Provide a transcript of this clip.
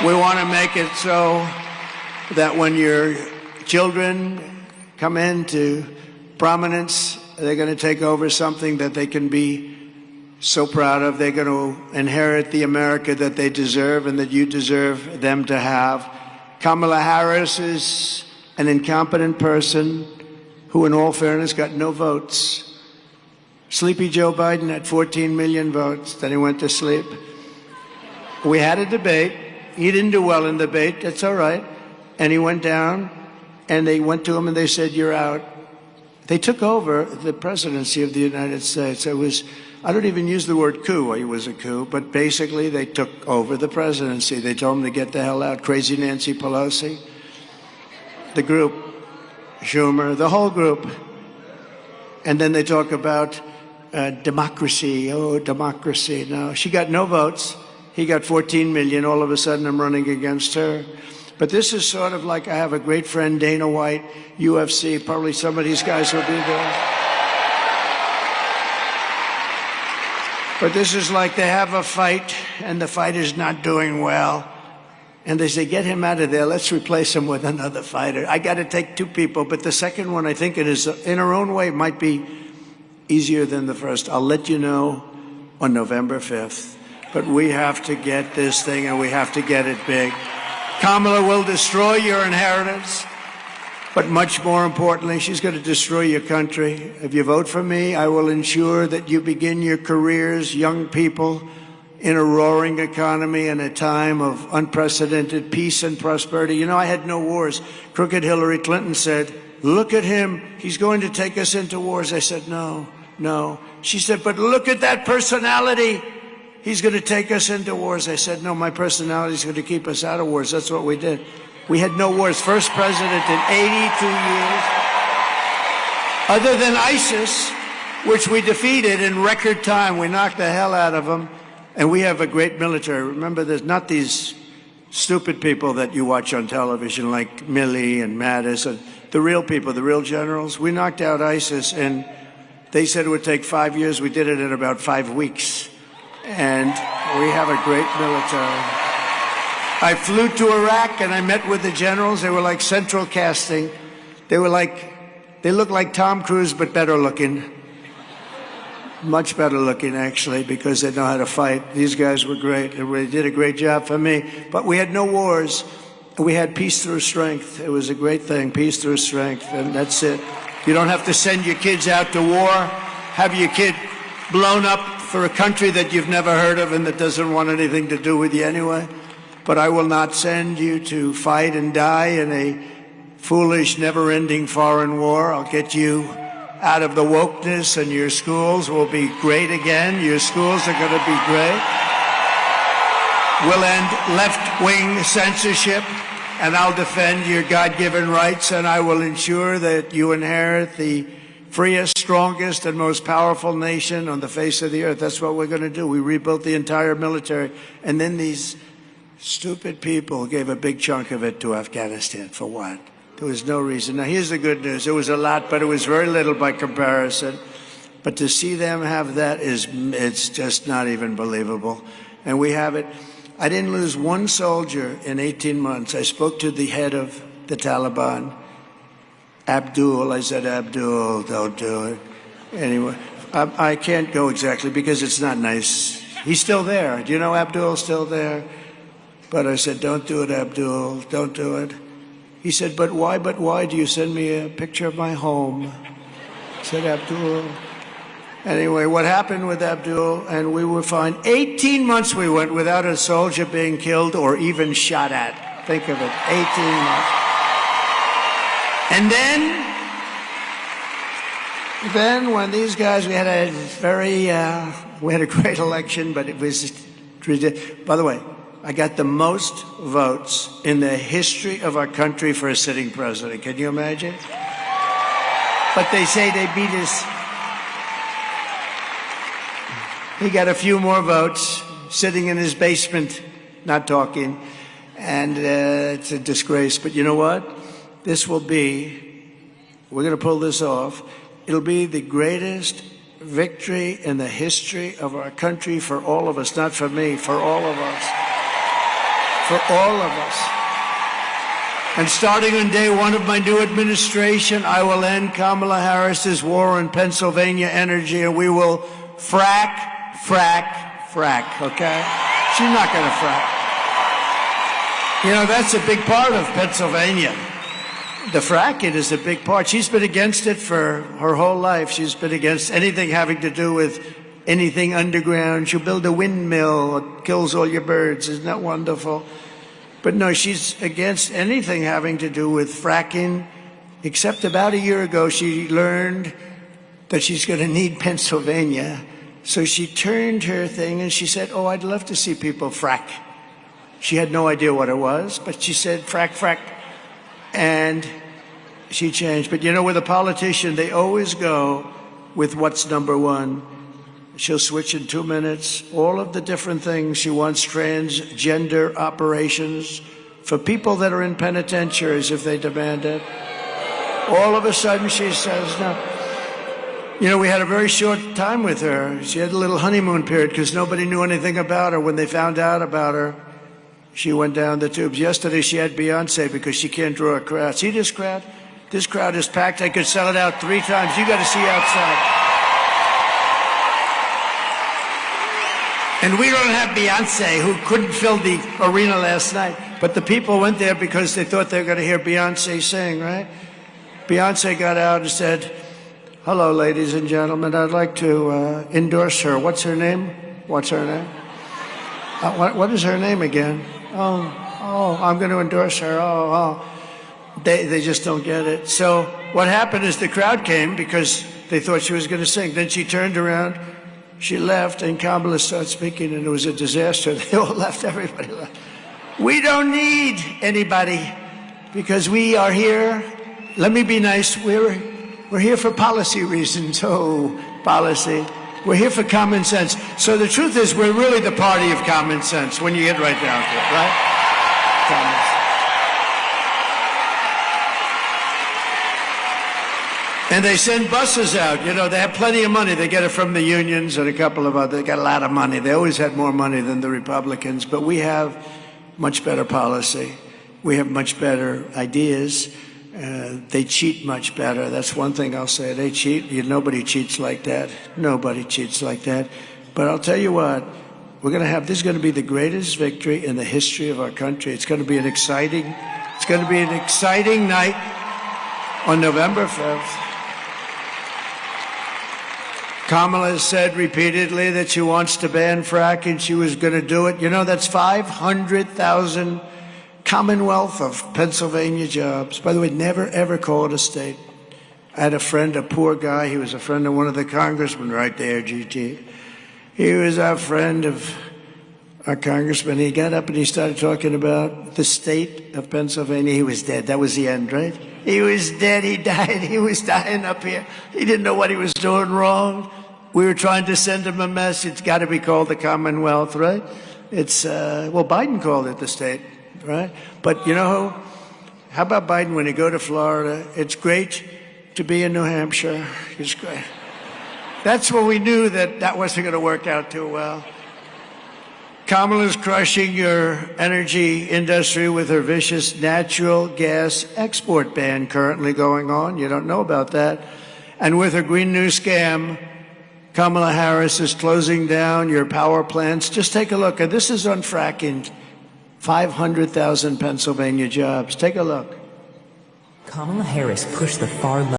We want to make it so that when your children come into prominence, they're going to take over something that they can be so proud of. They're going to inherit the America that they deserve and that you deserve them to have. Kamala Harris is an incompetent person who, in all fairness, got no votes. Sleepy Joe Biden had 14 million votes. Then he went to sleep. We had a debate. He didn't do well in the debate. That's all right. And he went down, and they went to him and they said, "You're out." They took over the presidency of the United States. It was, I don't even use the word coup. It was a coup, but basically they took over the presidency. They told him to get the hell out. Crazy Nancy Pelosi, the group, Schumer, the whole group. And then they talk about democracy. Oh, democracy. No, she got no votes. He got 14 million. All of a sudden, I'm running against her. But this is sort of like I have a great friend, Dana White, UFC. Probably some of these guys will be there. But this is like they have a fight, and the fight is not doing well. And they say, "Get him out of there. Let's replace him with another fighter." I got to take two people, but the second one, I think it is, in her own way, might be easier than the first. I'll let you know on November 5th. But we have to get this thing, and we have to get it big. Kamala will destroy your inheritance, but much more importantly, she's going to destroy your country. If you vote for me, I will ensure that you begin your careers, young people, in a roaring economy in a time of unprecedented peace and prosperity. You know, I had no wars. Crooked Hillary Clinton said, "Look at him. He's going to take us into wars." I said, "No, no." She said, "But look at that personality. He's going to take us into wars." I said, "No, my personality is going to keep us out of wars." That's what we did. We had no wars. First president in 82 years. Other than ISIS, which we defeated in record time. We knocked the hell out of them. And we have a great military. Remember, there's not these stupid people that you watch on television like Milley and Mattis. And the real people, the real generals. We knocked out ISIS, and they said it would take 5 years. We did it in about 5 weeks. And we have a great military. I flew to Iraq and I met with the generals. They were like central casting. They looked like Tom Cruise, but better looking. Much better looking, actually, because they know how to fight. These guys were great. They did a great job for me. But we had no wars. We had peace through strength. It was a great thing, peace through strength. And that's it. You don't have to send your kids out to war, have your kid blown up for a country that you've never heard of and that doesn't want anything to do with you anyway. But I will not send you to fight and die in a foolish, never-ending foreign war. I'll get you out of the wokeness, and your schools will be great again. Your schools are going to be great. We'll end left-wing censorship, and I'll defend your God-given rights, and I will ensure that you inherit the freest, strongest, and most powerful nation on the face of the earth. That's what we're going to do. We rebuilt the entire military. And then these stupid people gave a big chunk of it to Afghanistan. For what? There was no reason. Now, here's the good news. It was a lot, but it was very little by comparison. But to see them have that it's just not even believable. And we have it. I didn't lose one soldier in 18 months. I spoke to the head of the Taliban. Abdul, I said, "Abdul, don't do it." Anyway, I can't go exactly because it's not nice. He's still there. Do you know Abdul's still there? But I said, "Don't do it, Abdul. Don't do it." He said, "But why do you send me a picture of my home?" I said, "Abdul." Anyway, what happened with Abdul, and we were fine. 18 months we went without a soldier being killed or even shot at. Think of it, 18 months. And then when these guys, we had a great election, but it was, by the way, I got the most votes in the history of our country for a sitting president. Can you imagine? But they say they beat us. He got a few more votes, sitting in his basement, not talking, and it's a disgrace. But you know what? We're going to pull this off. It'll be the greatest victory in the history of our country for all of us, not for me, for all of us. for all of us. And starting on day one of my new administration, I will end Kamala Harris's war on Pennsylvania energy, and we will frack, frack, frack, okay? She's not going to frack. You know, that's a big part of Pennsylvania. The fracking is a big part. She's been against it for her whole life. She's been against anything having to do with anything underground. She'll build a windmill. It kills all your birds. Isn't that wonderful? But no, she's against anything having to do with fracking, except about a year ago she learned that she's going to need Pennsylvania. So she turned her thing and she said, oh, I'd love to see people frack. She had no idea what it was, but she said, frack, frack. And she changed. But you know, with a politician, they always go with what's number one. She'll switch in 2 minutes. All of the different things she wants, transgender operations for people that are in penitentiaries if they demand it. All of a sudden she says no. You know, we had a very short time with her. She had a little honeymoon period because nobody knew anything about her. When they found out about her, she went down the tubes. Yesterday she had Beyonce because she can't draw a crowd. See this crowd? This crowd is packed. I could sell it out 3 times. You got to see outside. And we don't have Beyonce, who couldn't fill the arena last night. But the people went there because they thought they were going to hear Beyonce sing, right? Beyonce got out and said, hello, ladies and gentlemen. I'd like to endorse her. What's her name? What's her name? What is her name again? Oh, I'm going to endorse her. They just don't get it. So what happened is the crowd came because they thought she was going to sing. Then she turned around. She left, and Kamala started speaking, and it was a disaster. They all left. Everybody left. We don't need anybody because we are here. Let me be nice. We're here for policy reasons. Oh, policy. We're here for common sense. So the truth is, we're really the party of common sense when you get right down to it, right? Common sense. And they send buses out. You know, they have plenty of money. They get it from the unions and a couple of other. They got a lot of money. They always had more money than the Republicans. But we have much better policy. We have much better ideas. They cheat much better. That's one thing I'll say. They cheat. Nobody cheats like that. Nobody cheats like that. But I'll tell you what. We're going to have, this is going to be the greatest victory in the history of our country. It's going to be an exciting night on November 5th. Kamala has said repeatedly that she wants to ban fracking. She was going to do it. You know, that's 500,000 commonwealth of Pennsylvania jobs. By the way, never, ever call it a state. I had a friend, a poor guy. He was a friend of one of the congressmen right there, GT. He was a friend of our congressman. He got up and he started talking about the state of Pennsylvania. He was dead. That was the end, right? He was dead. He died. He was dying up here. He didn't know what he was doing wrong. We were trying to send him a message. It's got to be called the Commonwealth, right? It's, well, Biden called it the state, right? But you know, how about Biden when he go to Florida? It's great to be in New Hampshire. It's great. That's when we knew that that wasn't going to work out too well. Kamala's crushing your energy industry with her vicious natural gas export ban currently going on. You don't know about that. And with her Green New scam, Kamala Harris is closing down your power plants. Just take a look. And this is on fracking. 500,000 Pennsylvania jobs. Take a look. Kamala Harris pushed the far left.